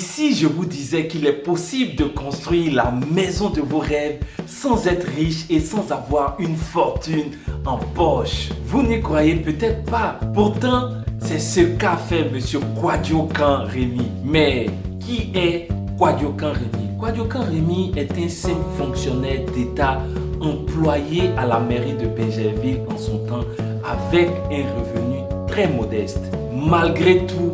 Si je vous disais qu'il est possible de construire la maison de vos rêves sans être riche et sans avoir une fortune en poche, vous n'y croyez peut-être pas. Pourtant, c'est ce qu'a fait Monsieur Kwadwo Rémy. Mais qui est Kwadwo Rémy? Kwadwo Rémy est un simple fonctionnaire d'État employé à la mairie de Bingerville en son temps avec un revenu très modeste. Malgré tout,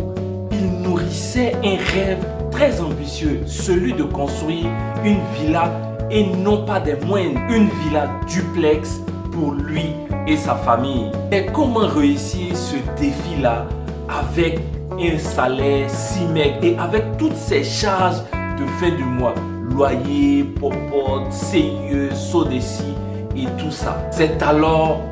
il nourrissait un rêve très ambitieux, celui de construire une villa et non pas des moindres, une villa duplex pour lui et sa famille. Et comment réussir ce défi-là avec un salaire si maigre et avec toutes ces charges de fin du mois, loyer, popote, CIE, SODECI et tout ça. C'est alors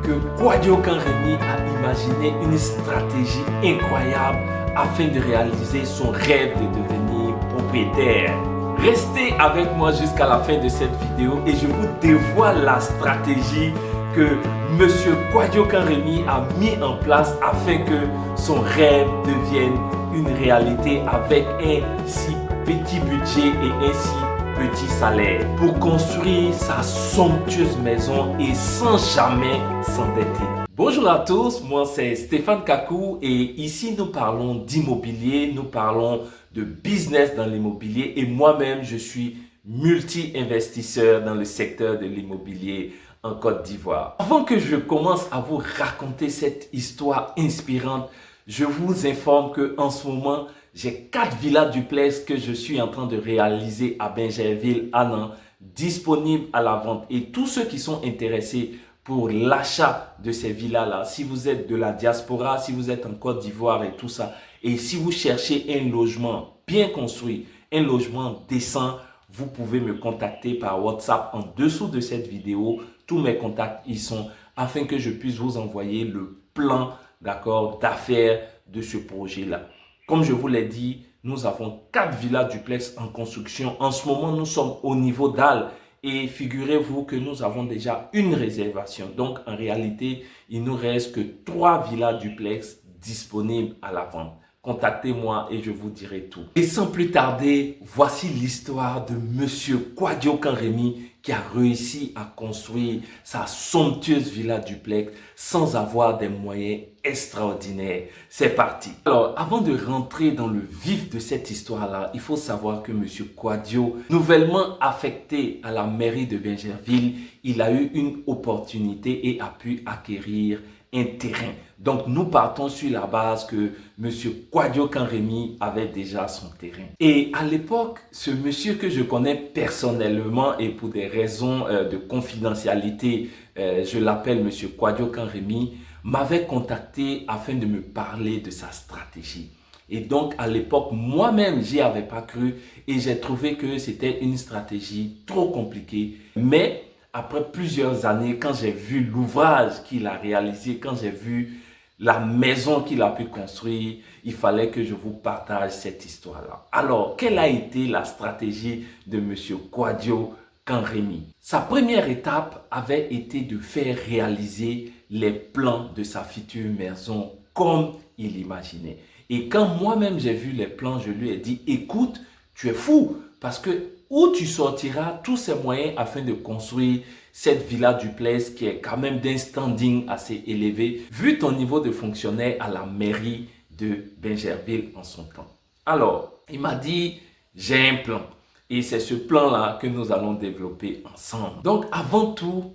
que Kwadwo Rémy a imaginé une stratégie incroyable afin de réaliser son rêve de devenir propriétaire. Restez avec moi jusqu'à la fin de cette vidéo et je vous dévoile la stratégie que Monsieur Kwadwo Rémy a mis en place afin que son rêve devienne une réalité avec un si petit budget et un si petit salaire pour construire sa somptueuse maison et sans jamais s'endetter. Bonjour à tous, moi c'est Stéphane Kakou et ici nous parlons d'immobilier, nous parlons de business dans l'immobilier et moi-même je suis multi-investisseur dans le secteur de l'immobilier en Côte d'Ivoire. Avant que je commence à vous raconter cette histoire inspirante, je vous informe que en ce moment j'ai 4 villas duplex que je suis en train de réaliser à Bingerville, Anan, disponibles à la vente et tous ceux qui sont intéressés pour l'achat de ces villas-là, si vous êtes de la diaspora, si vous êtes en Côte d'Ivoire et tout ça, et si vous cherchez un logement bien construit, un logement décent, vous pouvez me contacter par WhatsApp en dessous de cette vidéo. Tous mes contacts y sont afin que je puisse vous envoyer le plan d'affaires de ce projet-là. Comme je vous l'ai dit, nous avons 4 villas duplex en construction. En ce moment, nous sommes au niveau dalle. Et figurez-vous que nous avons déjà une réservation. Donc, en réalité, il nous reste que 3 villas duplex disponibles à la vente. Contactez-moi et je vous dirai tout. Et sans plus tarder, voici l'histoire de Monsieur Kwadwo Rémy qui a réussi à construire sa somptueuse villa duplex sans avoir des moyens extraordinaires. C'est parti. Alors, avant de rentrer dans le vif de cette histoire-là, il faut savoir que Monsieur Kwadwo, nouvellement affecté à la mairie de Bingerville, il a eu une opportunité et a pu acquérir un terrain. Donc nous partons sur la base que Monsieur Kwadwo Rémy avait déjà son terrain. Et à l'époque, ce monsieur que je connais personnellement et pour des raisons de confidentialité, je l'appelle Monsieur Kwadwo Rémy, m'avait contacté afin de me parler de sa stratégie. Et donc à l'époque, moi-même, j'y avais pas cru et j'ai trouvé que c'était une stratégie trop compliquée. Mais après plusieurs années, quand j'ai vu l'ouvrage qu'il a réalisé, quand j'ai vu la maison qu'il a pu construire, il fallait que je vous partage cette histoire-là. Alors, quelle a été la stratégie de Monsieur Kwadwo Rémy? Sa première étape avait été de faire réaliser les plans de sa future maison comme il imaginait. Et quand moi-même j'ai vu les plans, je lui ai dit, écoute, tu es fou parce que où tu sortiras tous ces moyens afin de construire cette villa duplex qui est quand même d'un standing assez élevé, vu ton niveau de fonctionnaire à la mairie de Bingerville en son temps. Alors, il m'a dit, j'ai un plan. Et c'est ce plan-là que nous allons développer ensemble. Donc, avant tout,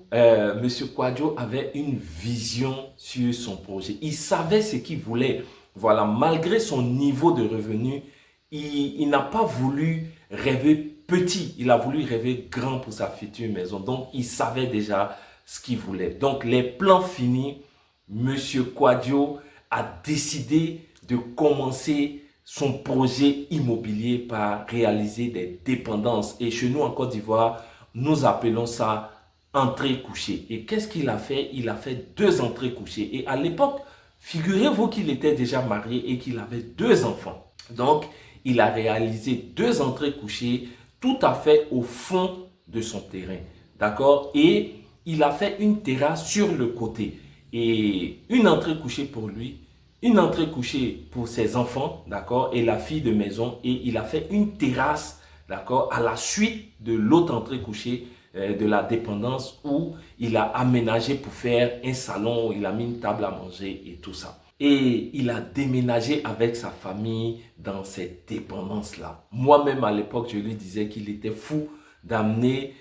Monsieur Kwadwo avait une vision sur son projet. Il savait ce qu'il voulait. Voilà, malgré son niveau de revenu, il n'a pas voulu rêver petit, il a voulu rêver grand pour sa future maison. Donc, il savait déjà ce qu'il voulait. Donc, les plans finis, Monsieur Kwadwo a décidé de commencer son projet immobilier par réaliser des dépendances. Et chez nous, en Côte d'Ivoire, nous appelons ça entrée couchée. Et qu'est-ce qu'il a fait? Il a fait 2 entrées couchées. Et à l'époque, figurez-vous qu'il était déjà marié et qu'il avait 2 enfants. Donc, il a réalisé 2 entrées couchées tout à fait au fond de son terrain. D'accord? Et il a fait une terrasse sur le côté. Et une entrée couchée pour lui, une entrée couchée pour ses enfants, d'accord, et la fille de maison, et il a fait une terrasse, d'accord, à la suite de l'autre entrée couchée de la dépendance où il a aménagé pour faire un salon, où il a mis une table à manger et tout ça. Et il a déménagé avec sa famille dans cette dépendance-là. Moi-même, à l'époque, je lui disais qu'il était fou d'amener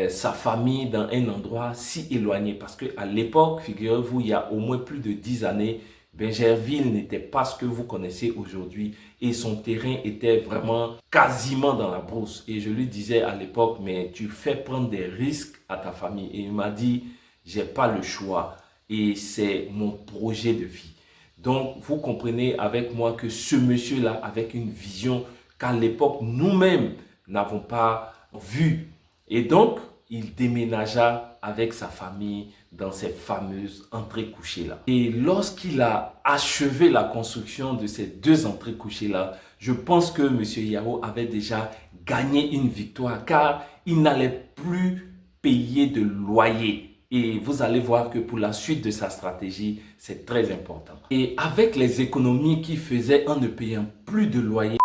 sa famille dans un endroit si éloigné. Parce qu'à l'époque, figurez-vous, il y a au moins plus de 10 années, Bingerville n'était pas ce que vous connaissez aujourd'hui et son terrain était vraiment quasiment dans la brousse. Et je lui disais à l'époque, mais tu fais prendre des risques à ta famille. Et il m'a dit, j'ai pas le choix et c'est mon projet de vie. Donc, vous comprenez avec moi que ce monsieur-là, avec une vision qu'à l'époque, nous-mêmes n'avons pas vue. Et donc, il déménagea avec sa famille dans ces fameuses entrées couchées-là. Et lorsqu'il a achevé la construction de ces deux entrées couchées-là, je pense que M. Yao avait déjà gagné une victoire car il n'allait plus payer de loyer. Et vous allez voir que pour la suite de sa stratégie, c'est très important. Et avec les économies qu'il faisait en ne payant plus de loyer,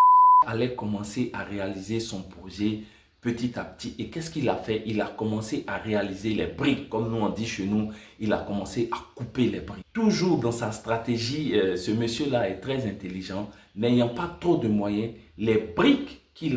il allait commencer à réaliser son projet petit à petit. Et qu'est-ce qu'il a fait? Il a commencé à réaliser les briques. Comme nous on dit chez nous, il a commencé à couper les briques. Toujours dans sa stratégie, ce monsieur-là est très intelligent. N'ayant pas trop de moyens, les briques qu'il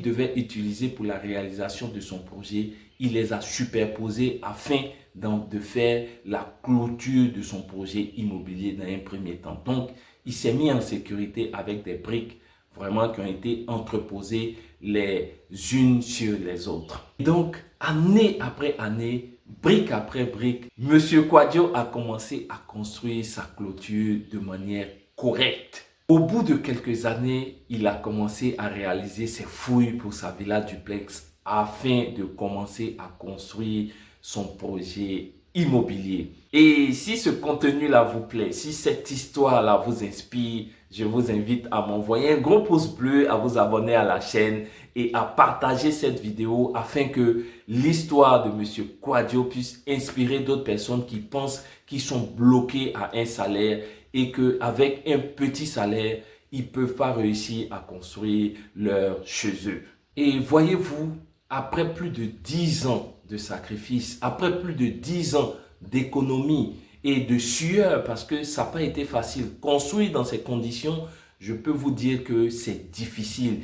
devait utiliser pour la réalisation de son projet, il les a superposées afin de faire la clôture de son projet immobilier dans un premier temps. Donc, il s'est mis en sécurité avec des briques vraiment qui ont été entreposées les unes sur les autres. Donc, année après année, brique après brique, M. Kouadio a commencé à construire sa clôture de manière correcte. Au bout de quelques années, il a commencé à réaliser ses fouilles pour sa villa duplex afin de commencer à construire son projet immobilier. Et si ce contenu-là vous plaît, si cette histoire-là vous inspire, je vous invite à m'envoyer un gros pouce bleu, à vous abonner à la chaîne et à partager cette vidéo afin que l'histoire de M. Kouadio puisse inspirer d'autres personnes qui pensent qu'ils sont bloqués à un salaire et qu'avec un petit salaire, ils ne peuvent pas réussir à construire leur chez eux. Et voyez-vous, après plus de 10 ans de sacrifice, après plus de 10 ans d'économie et de sueur, parce que ça n'a pas été facile. Construire dans ces conditions, je peux vous dire que c'est difficile.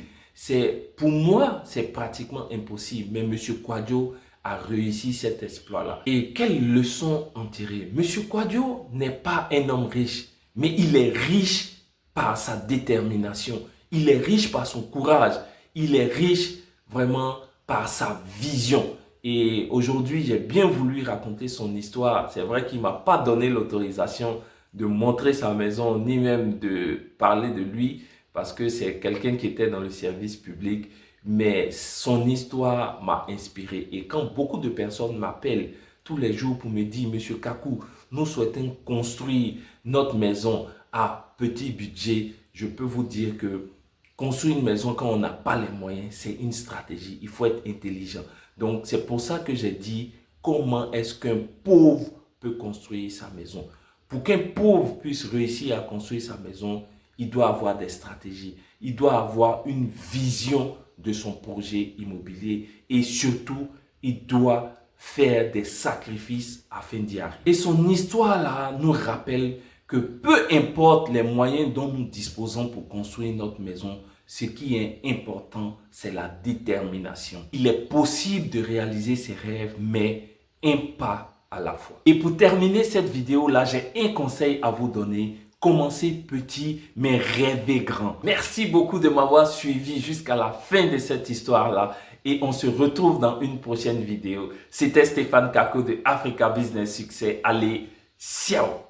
Pour moi, c'est pratiquement impossible. Mais M. Kouadio a réussi cet exploit-là. Et quelle leçon en tirer? M. Kouadio n'est pas un homme riche, mais il est riche par sa détermination. Il est riche par son courage. Il est riche vraiment par sa vision. Et aujourd'hui, j'ai bien voulu raconter son histoire. C'est vrai qu'il ne m'a pas donné l'autorisation de montrer sa maison, ni même de parler de lui, parce que c'est quelqu'un qui était dans le service public. Mais son histoire m'a inspiré. Et quand beaucoup de personnes m'appellent tous les jours pour me dire, Monsieur Kakou, nous souhaitons construire notre maison à petit budget, je peux vous dire que construire une maison quand on n'a pas les moyens, c'est une stratégie. Il faut être intelligent. Donc, c'est pour ça que j'ai dit comment est-ce qu'un pauvre peut construire sa maison. Pour qu'un pauvre puisse réussir à construire sa maison, il doit avoir des stratégies. Il doit avoir une vision de son projet immobilier et surtout, il doit faire des sacrifices afin d'y arriver. Et son histoire là nous rappelle que peu importe les moyens dont nous disposons pour construire notre maison, ce qui est important, c'est la détermination. Il est possible de réaliser ses rêves, mais un pas à la fois. Et pour terminer cette vidéo-là, j'ai un conseil à vous donner. Commencez petit, mais rêvez grand. Merci beaucoup de m'avoir suivi jusqu'à la fin de cette histoire-là. Et on se retrouve dans une prochaine vidéo. C'était Stéphane Kakou de Africa Business Success. Allez, ciao!